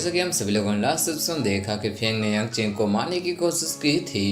जैसा कि हम सभी लोगों ने लास्ट एपिसोड देखा कि फेंग ने यांग चेंग को मारने की कोशिश की थी,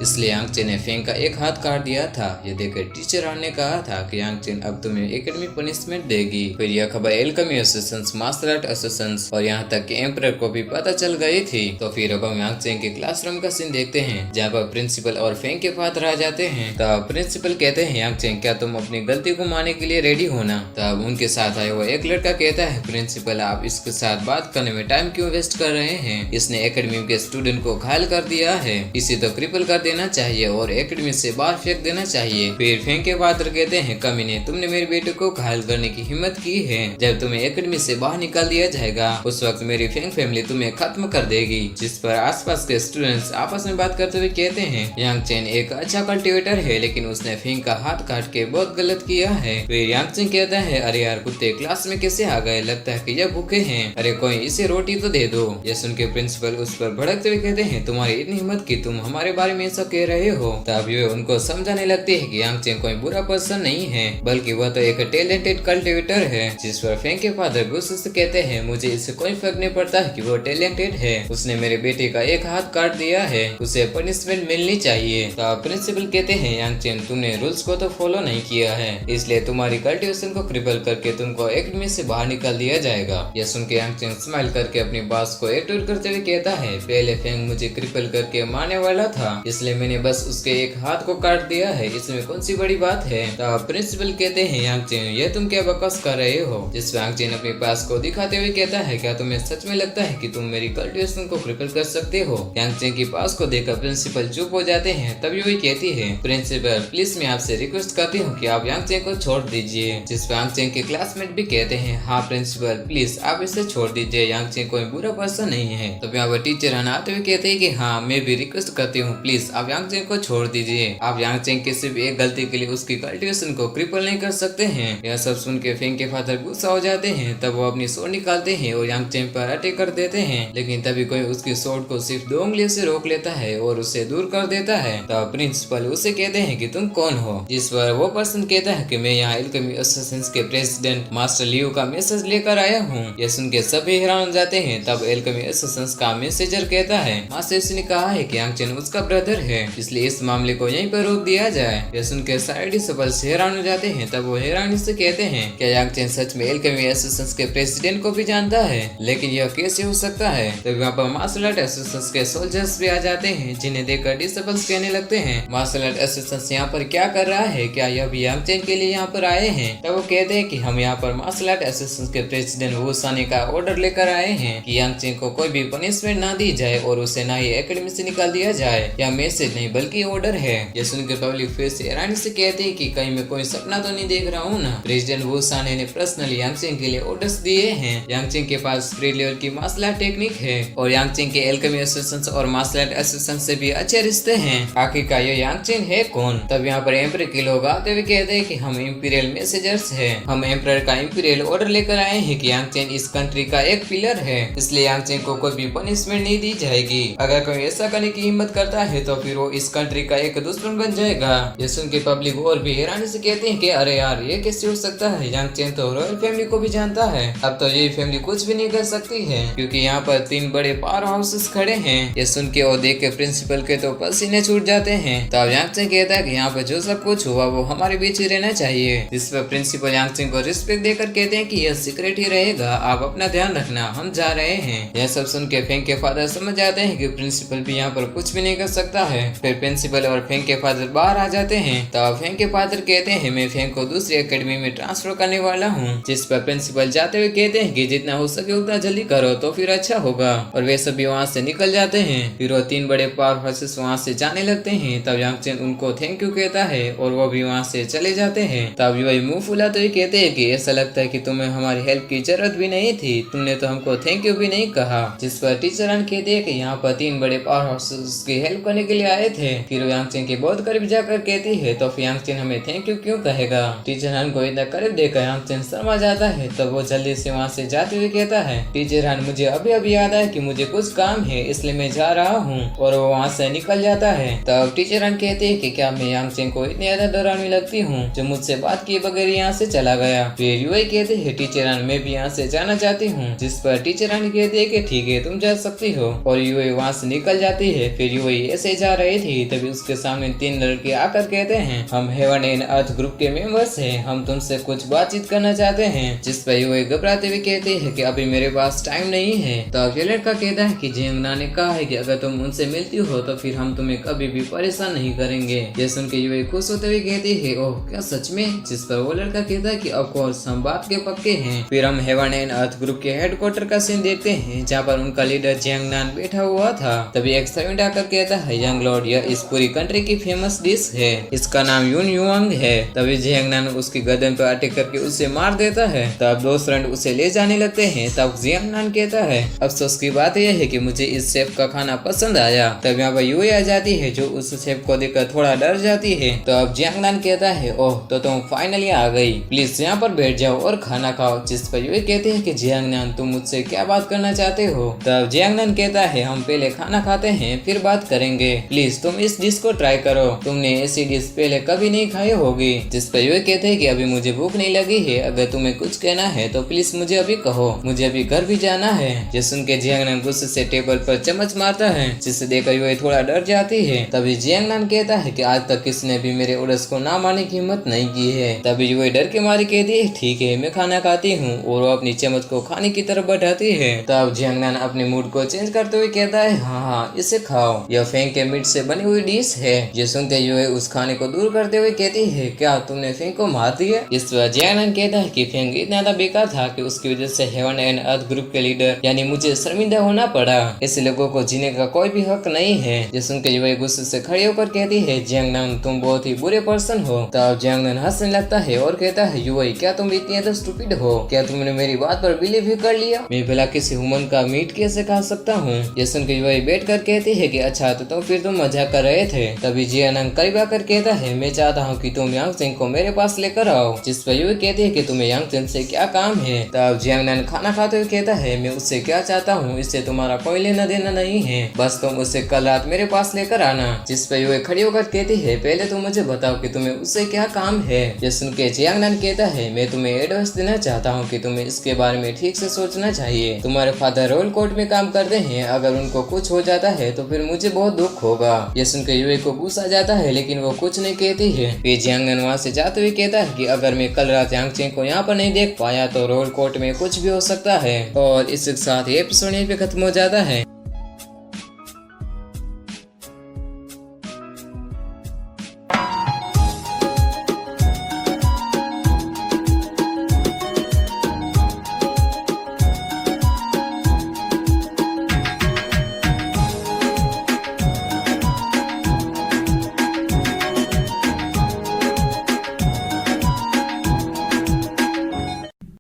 इसलिए यांग चेंग ने फेंग का एक हाथ काट दिया था। ये देखकर टीचर ने कहा था कि यांग चेंग अब तुम्हें एकेडमी पनिशमेंट देगी। फिर यह खबर alchemy association, martial art association और यहाँ तक कि एम्परर को भी पता चल गई थी। तो फिर अब हम यांग चेंग के क्लासरूम का सीन देखते हैं, जहाँ पर प्रिंसिपल और फेंग के फादर आ जाते हैं। तब प्रिंसिपल कहते हैं, यांग चेंग क्या तुम अपनी गलती को मानने के लिए रेडी हो ना? तब उनके साथ आए हुआ एक लड़का कहता है, प्रिंसिपल आप इसके साथ बात करने में टाइम क्यों वेस्ट कर रहे हैं? इसने एकेडमी के स्टूडेंट को घायल कर दिया है, इसे तो क्रिपल कर देना चाहिए और एकेडमी से बाहर फेंक देना चाहिए। फिर फेंग के फादर कहते हैं, कमीने तुमने मेरे बेटे को घायल करने की हिम्मत की है। जब तुम्हें एकेडमी से बाहर निकाल दिया जाएगा उस वक्त मेरी फेंग फैमिली तुम्हें खत्म कर देगी। जिस पर आसपास के स्टूडेंट्स आपस में बात करते हुए कहते हैं, यांग चेंग एक अच्छा कल्टिवेटर है, लेकिन उसने फेंग का हाथ काट के बहुत गलत किया है। फिर यांग चेंग कहता है, अरे यार कुत्ते क्लास में कैसे आ गए? लगता है कि यह भूखे हैं। अरे कोई इसे रोटी तो दे दो। यह सुन के प्रिंसिपल उस पर भड़कते हुए कहते हैं, तुम्हारी इतनी हिम्मत कि तुम हमारे बारे में ऐसा कह रहे हो। तब वे उनको समझाने लगते हैं कि यांग चेंग कोई बुरा पर्सन नहीं है, बल्कि वह तो एक टैलेंटेड कल्टिवेटर है। जिस पर फेंग के फादर गुस्से से कहते हैं, मुझे इससे कोई फर्क नहीं पड़ता है कि वो टैलेंटेड है, उसने मेरे बेटे का एक हाथ काट दिया है, उसे पनिशमेंट मिलनी चाहिए। तब प्रिंसिपल कहते हैं, यांग चेंग तुमने रूल्स को तो फॉलो नहीं किया है, इसलिए तुम्हारी कल्टिवेशन को क्रिपल करके तुमको एकेडमी से बाहर निकाल दिया जाएगा। यह सुन के यांग चेंग स्माइल करके अपनी बात को एक्ट करते हुए कहता है, पहले फेंग मुझे क्रिपल करके मारने वाला था, इसलिए मैंने बस उसके एक हाथ को काट दिया है, इसमें कौन सी बड़ी बात है? तब प्रिंसिपल कहते हैं, यांग चेंग ये तुम क्या बकवास कर रहे हो? जिस पर यांग चेंग अपने पास को दिखाते हुए कहता है, क्या तुम्हें सच में लगता है कि तुम मेरी कल्टिवेशन को क्रिपल कर सकते हो? यांग चेंग की पास को देखकर प्रिंसिपल चुप हो जाते हैं। तभी वही कहती है, प्रिंसिपल प्लीज मैं आपसे रिक्वेस्ट करती हूँ कि आप यांग चेंग को छोड़ दीजिए। जिस पर यांग चेंग के क्लासमेट भी कहते हैं, हाँ प्रिंसिपल प्लीज आप इसे छोड़ दीजिए, यांग चेंग कोई बुरा पर्सन नहीं है। तब यहाँ पर टीचर आते हुए कहते हैं कि हाँ मैं भी रिक्वेस्ट करती हूँ, प्लीज आप यांग चेंग को छोड़ दीजिए। आप यांग चेंग के सिर्फ एक गलती के लिए उसकी कल्टिवेशन को क्रिपल नहीं कर सकते हैं। यह सब सुन के फेंग के फादर गुस्सा हो जाते हैं। तब वो अपनी सोड निकालते हैं और यांग चेंग पर अटैक कर देते हैं, लेकिन तभी कोई उसकी सोड को सिर्फ 2 उंगलियों से रोक लेता है और उसे दूर कर देता है। तब प्रिंसिपल उसे कहते हैं कि तुम कौन हो? जिस पर वो पर्सन कहता है कि मैं यहाँ एल्केमी एसोसिएशन के प्रेसिडेंट मास्टर लियो का मैसेज लेकर आया हूँ। यह सुन के सभी हैरान हो जाते हैं। तब एल्केमी एसोसिएशन का मैसेजर कहता है, मास्टर ने कहा है कि यांग चेंग उसका ब्रदर है, इसलिए इस मामले को यहीं पर रोक दिया जाए। यह सुन के सारे डिसिपल्स हैरान हो जाते हैं। तब वो हैरानी से कहते हैं, क्या यांग चेंग सच में एल्केमी एसोसिएशन के प्रेसिडेंट को भी जानता है? लेकिन यह कैसे हो सकता है? तब यहाँ पर मार्शल आर्ट एसोसिएशन के सोल्जर्स भी आ जाते हैं, जिन्हें देखकर डिसिपल्स कहने लगते हैं, मार्शल आर्ट एसोसिएशन यहाँ पर क्या कर रहा है? क्या यह भी यांग चेंग के लिए यहाँ पर आए हैं? तब वो कहते हैं कि हम यहाँ पर मार्शल आर्ट एसोसिएशन के प्रेसिडेंट वू साने का ऑर्डर लेकर आए हैं कि यांग चेंग को कोई भी पनिशमेंट ना दी जाए और उसे ना ही एकेडमी से निकाल दिया जाए। यह मैसेज नहीं बल्कि ऑर्डर है। यह सुनकर पब्लिक फिर से हैरानी से कहते हैं कि कहीं मैं कोई सपना तो नहीं देख रहा हूँ ना? प्रेसिडेंट वू साने ने पर्सनली यांग चेंग के लिए ऑर्डर्स दिए हैं। यांग चेंग के पास स्प्रेड लेवल की मार्शल आर्ट टेक्निक है और यांग चेंग के एल्केमी एसोसिएशन और मार्शल आर्ट एसोसिएशन से भी अच्छे रिश्ते हैं। आखिरकार ये यांग चेंग है कौन? तब यहाँ पर एम्परर के लोग आते हुए कहते हैं कि हम इंपीरियल मैसेजर्स हैं, हम एम्परर का इंपीरियल ऑर्डर लेकर आए हैं कि यांग चेंग इस कंट्री का एक पिलर है, इसलिए यांग चेंग को कोई भी पनिशमेंट नहीं दी जाएगी। अगर कोई ऐसा करने की हिम्मत करता है तो फिर वो इस कंट्री का एक दुश्मन बन जाएगा। ये सुन के पब्लिक और भी हैरानी से कहते हैं कि अरे यार ये कैसे हो सकता है? यांग चेंग तो रॉयल फैमिली को भी जानता है, अब तो ये फैमिली कुछ भी नहीं कर सकती है, क्योंकि यहाँ पर 3 बड़े पावर हाउसेस खड़े हैं। ये सुन के और देख के प्रिंसिपल के तो पसीने छूट जाते हैं। तब यांग चेंग कहता है कि यहाँ पर जो सब कुछ हुआ वो हमारे बीच ही रहना चाहिए। जिस पर प्रिंसिपल यांग चेंग को रिस्पेक्ट देकर कहते हैं कि यह सीक्रेट ही रहेगा, आप अपना ध्यान रखना, हम जा रहे हैं। यह सब सुन के फेंग के फादर समझ जाते हैं कि प्रिंसिपल भी यहाँ पर कुछ भी नहीं कर सकता है। फिर प्रिंसिपल और फेंग के फादर बाहर आ जाते हैं। तब फेंग के फादर कहते हैं, मैं फेंग को दूसरी एकेडमी में ट्रांसफर करने वाला हूँ। जिस पर प्रिंसिपल जाते हुए कहते हैं कि जितना हो सके उतना जल्दी करो तो फिर अच्छा होगा। और वे सभी वहाँ से निकल जाते हैं। फिर वो 3 बड़े पावर हाउसेस वहाँ से जाने लगते हैं। तब यांग चेंग उनको थैंक यू कहता है और वो भी वहाँ से चले जाते हैं। तब वही मुंह फुलाते हुए कहते हैं कि ऐसा लगता है कि तुम्हें हमारी हेल्प की जरूरत भी नहीं थी, तुमने तो हमको थैंक यू भी नहीं कहा। जिस पर टीचर कहते हैं कि यहाँ पर 3 बड़े पावर हाउसेस की हेल्प करने के लिए आए थे। फिर वो यांग चेन के बहुत करीब जाकर कहती है तो फिर यांग चेन हमें थैंक यू क्यों कहेगा। टीचर हान को इतना करीब देखकर यांग चेन शर्मा जाता है, तब वो जल्दी से वहाँ से जाते हुए कहता है टीचर हान मुझे अभी अभी याद आया कि मुझे कुछ काम है इसलिए मैं जा रहा हूँ, और वो वहाँ से निकल जाता है। तब टीचर हान कहते हैं कि क्या मैं यांग चेन को इतनी ज्यादा डरावनी लगती हूँ जो मुझसे बात किए बगैर यहाँ से चला गया। फिर यूई कहते हैं टीचर हान मैं भी यहाँ से जाना चाहती हूँ, जिस पर टीचर हान कहती है कि ठीक है तुम जा सकती हो, और यूई वहाँ से निकल जाती है। फिर यूई ऐसे जा रही थी तभी उसके सामने 3 लड़के आकर कहते हैं हम हेवन एंड अर्थ ग्रुप के मेंबर्स हैं, हम तुमसे कुछ बातचीत करना चाहते हैं। जिस पर यूई घबराते हुए कहते हैं कि अभी मेरे पास टाइम नहीं है। तो अब ये लड़का कहता है कि जियांगना ने कहा है कि अगर तुम उनसे मिलती हो तो फिर हम तुम्हें कभी भी परेशान नहीं करेंगे। ये सुन के यूई खुश होते हुए कहती है ओह क्या सच में? जिस पर वो लड़का कहता है कि ऑफ कोर्स हम बात के पक्के हैं। फिर हम हेवन एंड अर्थ ग्रुप के हेडक्वार्टर का सीन देखते हैं जहाँ पर उनका लीडर जियांगनान बैठा हुआ था। तभी एक सर्वेंट आकर कहता है यंग लॉर्ड यह इस पूरी कंट्री की फेमस डिश है, इसका नाम यून युआंग है। तभी जियांगनान उसकी गर्दन पर अटैक करके उसे मार देता है। तब 2 फ्रेंड उसे ले जाने लगते हैं। तब जियांगनान कहता है अफसोस की बात यह है कि मुझे इस शेफ का खाना पसंद आया। तब यहाँ पर यूई आ जाती है जो उस शेफ को देखकर थोड़ा डर जाती है। तो अब जियांगनान कहता है ओह तो तुम फाइनली आ गई, प्लीज यहाँ पर बैठ जाओ और खाना खाओ। जिस पर यूई कहते हैं कि जियांगनान तुम मुझसे क्या बात करना चाहते हो। तब जियांगनान कहता है हम पहले खाना खाते हैं फिर बात करेंगे, प्लीज तुम इस डिश को ट्राई करो, तुमने ऐसी डिश पहले कभी नहीं खाई होगी। जिस पर यूई कहते हैं कि अभी मुझे भूख नहीं लगी है, अगर तुम्हें कुछ कहना है तो प्लीज मुझे अभी कहो, मुझे अभी घर भी जाना है। ये सुन के जियांगनान गुस्से से टेबल पर चम्मच मारता है जिसे देखकर यूई थोड़ा डर जाती है। तभी जियांगनान कहता है कि आज तक किसने भी मेरे ऑर्डर्स को ना मानने की हिम्मत नहीं की है। तभी यूई डर के मारे कहती है ठीक है मैं खाना खाती हूँ, और वो अपनी चम्मच को खाने की तरफ बढ़ाती है। तब जियांगनान अपने मूड को चेंज करते हुए कहता है हाँ इसे खाओ, यह फेंग के मीट से बनी हुई डिश है। ये सुनते यूई उस खाने को दूर करते हुए कहती है क्या तुमने फेंग को मार दिया? इस पर जियांगनान कहता है कि फेंग इतना ज्यादा बेकार था कि उसकी वजह से हेवन एंड अर्थ ग्रुप के लीडर यानी मुझे शर्मिंदा होना पड़ा, ऐसे लोगों को जीने का कोई भी हक नहीं है। ये सुन के यूई गुस्से से खड़े होकर कहती है जियांगनान तुम बहुत ही बुरे पर्सन हो। तब जियांगनान हंसने लगता है और कहता है यूई क्या तुम इतनी ज्यादा स्टूपिड हो, क्या तुमने मेरी बात पर बिलीव ही कर लिया? मैं भला किसी ह्यूमन का मीट कैसे खा सकता हूँ? ये सुन के यूई बैठ कर कहती है कि अच्छा तो फिर तुम मजाक कर रहे थे। तभी जियांगनान करीब आकर कहता है मैं चाहता हूँ कि तुम यांग चेन को मेरे पास लेकर आओ। जिस पर यूई कहती है कि तुम्हें यांग चेन से क्या काम है। तब जियांगनान खाना खाते हुए कहता है मैं उससे क्या चाहता हूँ इससे तुम्हारा कोई लेना देना नहीं है, बस तुम उसे कल रात मेरे पास लेकर आना। जिस पर यूई खड़ी होकर कहती है पहले तुम मुझे बताओ कि तुम्हें उससे क्या काम है। ये सुन के जियांगनान कहता है मैं तुम्हें एडवाइस देना चाहता हूँ कि तुम्हें इसके बारे में ठीक से सोचना चाहिए। तुम्हारे फादर रोयल कोर्ट में काम करते हैं, अगर उनको कुछ हो जाता है तो फिर मुझे बहुत दुख होगा। ये सुनकर यूई को गुस्सा जाता है लेकिन वो कुछ नहीं कहती है। फिर जियांगनान वहाँ से जाते हुए कहता है कि अगर मैं कल रात यांग चेन को यहाँ पर नहीं देख पाया तो रोयल कोर्ट में कुछ भी हो सकता है। और इस साथ ये एपिसोड यहीं पे खत्म हो जाता है।